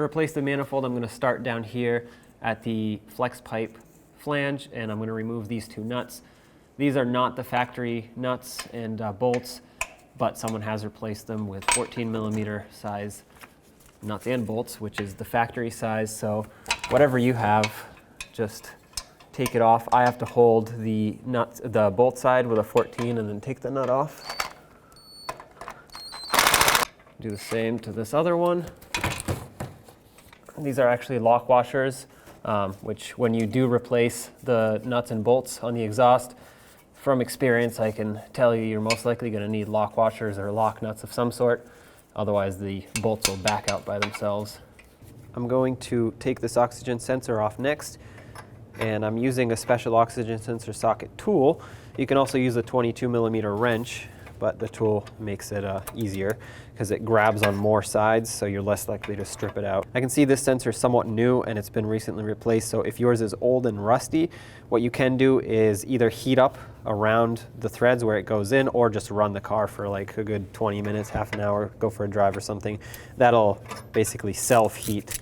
replace the manifold, I'm going to start down here at the flex pipe flange, and I'm going to remove these two nuts. These are not the factory nuts and bolts, but someone has replaced them with 14mm size nuts and bolts, which is the factory size. So whatever you have, just take it off. I have to hold the bolt side with a 14 and then take the nut off. Do the same to this other one. These are actually lock washers, which when you do replace the nuts and bolts on the exhaust, from experience, I can tell you you're most likely going to need lock washers or lock nuts of some sort. Otherwise, the bolts will back out by themselves. I'm going to take this oxygen sensor off next, and I'm using a special oxygen sensor socket tool. You can also use a 22mm wrench, but the tool makes it easier because it grabs on more sides, so you're less likely to strip it out. I can see this sensor is somewhat new and it's been recently replaced, so if yours is old and rusty, what you can do is either heat up around the threads where it goes in, or just run the car for like a good 20 minutes, half an hour, go for a drive or something. That'll basically self-heat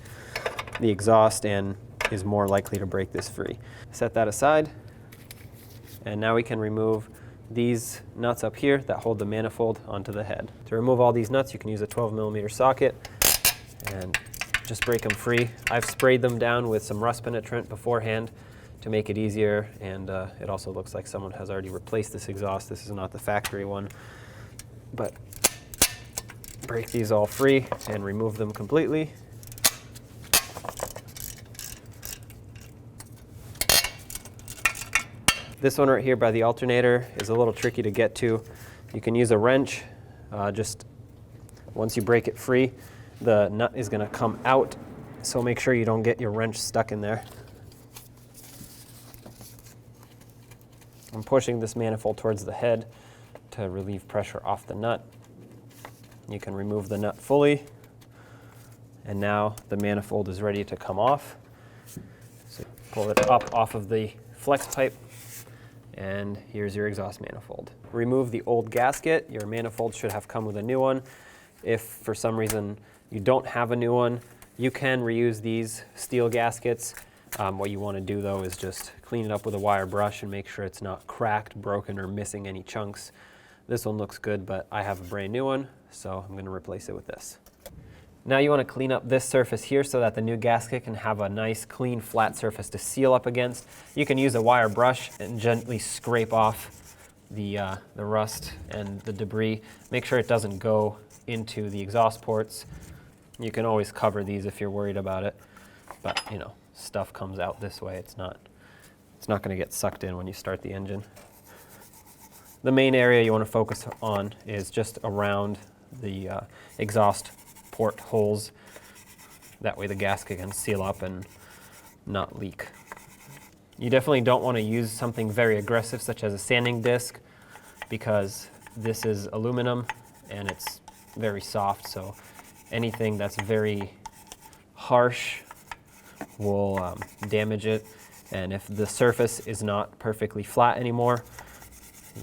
the exhaust and is more likely to break this free. Set that aside, and now we can remove these nuts up here that hold the manifold onto the head. To remove all these nuts, you can use a 12mm socket and just break them free. I've sprayed them down with some rust penetrant beforehand to make it easier, and it also looks like someone has already replaced this exhaust. This is not the factory one, but break these all free and remove them completely. This one right here by the alternator is a little tricky to get to. You can use a wrench. Just once you break it free, the nut is going to come out, so make sure you don't get your wrench stuck in there. I'm pushing this manifold towards the head to relieve pressure off the nut. You can remove the nut fully, and now the manifold is ready to come off. So pull it up off of the flex pipe, and here's your exhaust manifold. Remove the old gasket. Your manifold should have come with a new one. If for some reason you don't have a new one, you can reuse these steel gaskets. What you want to do though is just clean it up with a wire brush and make sure it's not cracked, broken, or missing any chunks. This one looks good, but I have a brand new one, so I'm going to replace it with this. Now you want to clean up this surface here so that the new gasket can have a nice, clean, flat surface to seal up against. You can use a wire brush and gently scrape off the rust and the debris. Make sure it doesn't go into the exhaust ports. You can always cover these if you're worried about it, but you know, stuff comes out this way. It's not going to get sucked in when you start the engine. The main area you want to focus on is just around the exhaust port holes. That way the gasket can seal up and not leak. You definitely don't want to use something very aggressive such as a sanding disc, because this is aluminum and it's very soft, so anything that's very harsh will damage it. And if the surface is not perfectly flat anymore,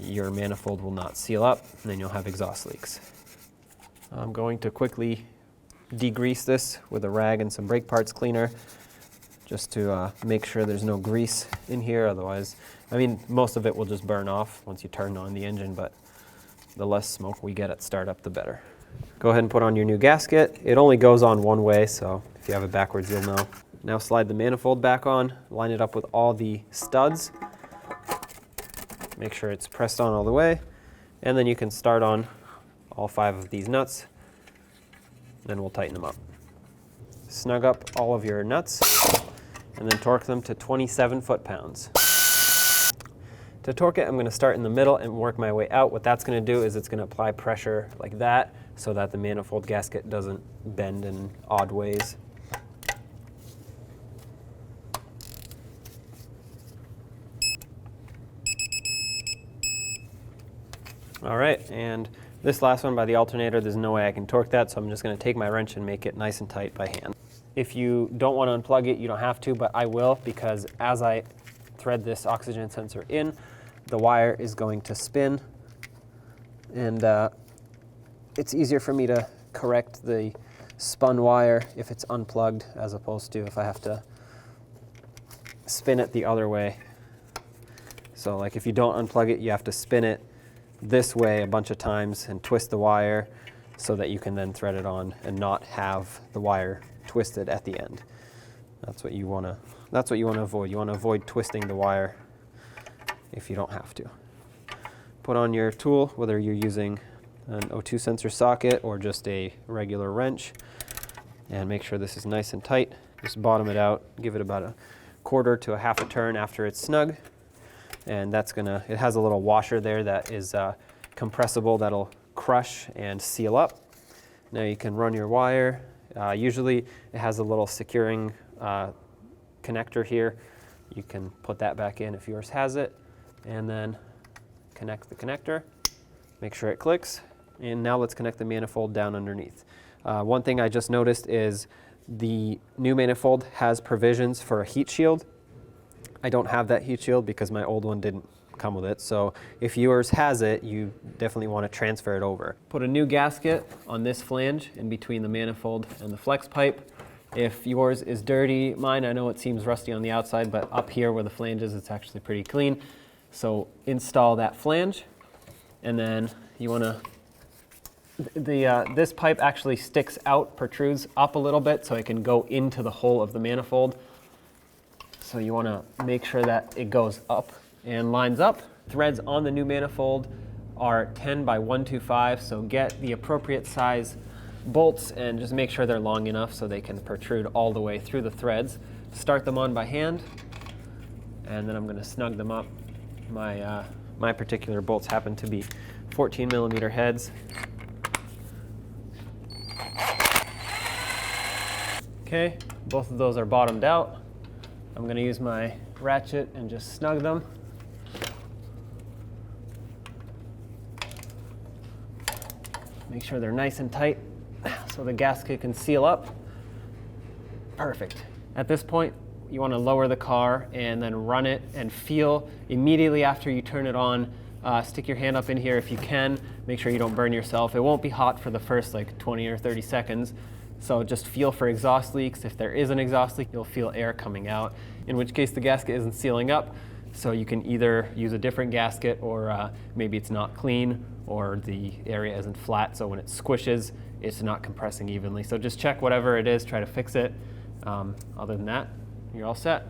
your manifold will not seal up, and then you'll have exhaust leaks. I'm going to quickly degrease this with a rag and some brake parts cleaner, just to make sure there's no grease in here. Otherwise, I mean, most of it will just burn off once you turn on the engine, but the less smoke we get at startup, the better. Go ahead and put on your new gasket. It only goes on one way, so if you have it backwards, you'll know. Now slide the manifold back on, line it up with all the studs. Make sure it's pressed on all the way, and then you can start on all 5 of these nuts. Then we'll tighten them up. Snug up all of your nuts, and then torque them to 27 foot-pounds. To torque it, I'm going to start in the middle and work my way out. What that's going to do is it's going to apply pressure like that so that the manifold gasket doesn't bend in odd ways. All right, and this last one by the alternator, there's no way I can torque that, so I'm just going to take my wrench and make it nice and tight by hand. If you don't want to unplug it, you don't have to, but I will, because as I thread this oxygen sensor in, the wire is going to spin, and it's easier for me to correct the spun wire if it's unplugged, as opposed to if I have to spin it the other way. So like if you don't unplug it, you have to spin it this way a bunch of times and twist the wire so that you can then thread it on and not have the wire twisted at the end. That's what you want to avoid. You want to avoid twisting the wire if you don't have to. Put on your tool, whether you're using an O2 sensor socket or just a regular wrench, and make sure this is nice and tight. Just bottom it out, give it about a quarter to a half a turn after it's snug, and it has a little washer there that is compressible that'll crush and seal up. Now you can run your wire. Usually it has a little securing connector here. You can put that back in if yours has it, and then connect the connector, make sure it clicks, and now let's connect the manifold down underneath. One thing I just noticed is the new manifold has provisions for a heat shield. I don't have that heat shield because my old one didn't come with it, so if yours has it, you definitely want to transfer it over. Put a new gasket on this flange in between the manifold and the flex pipe. If yours is dirty, mine, I know it seems rusty on the outside, but up here where the flange is, it's actually pretty clean. So install that flange, and then you want to, this pipe actually sticks out, protrudes up a little bit so it can go into the hole of the manifold. So you want to make sure that it goes up and lines up. Threads on the new manifold are 10 by 125, so get the appropriate size bolts and just make sure they're long enough so they can protrude all the way through the threads. Start them on by hand, and then I'm going to snug them up. My particular bolts happen to be 14 millimeter heads. Okay, both of those are bottomed out. I'm going to use my ratchet and just snug them. Make sure they're nice and tight so the gasket can seal up. Perfect. At this point, you want to lower the car and then run it and feel immediately after you turn it on. Stick your hand up in here if you can. Make sure you don't burn yourself. It won't be hot for the first like 20 or 30 seconds. So just feel for exhaust leaks. If there is an exhaust leak, you'll feel air coming out, in which case the gasket isn't sealing up. So you can either use a different gasket, or maybe it's not clean, or the area isn't flat, so when it squishes, it's not compressing evenly. So just check whatever it is, try to fix it. Other than that, you're all set.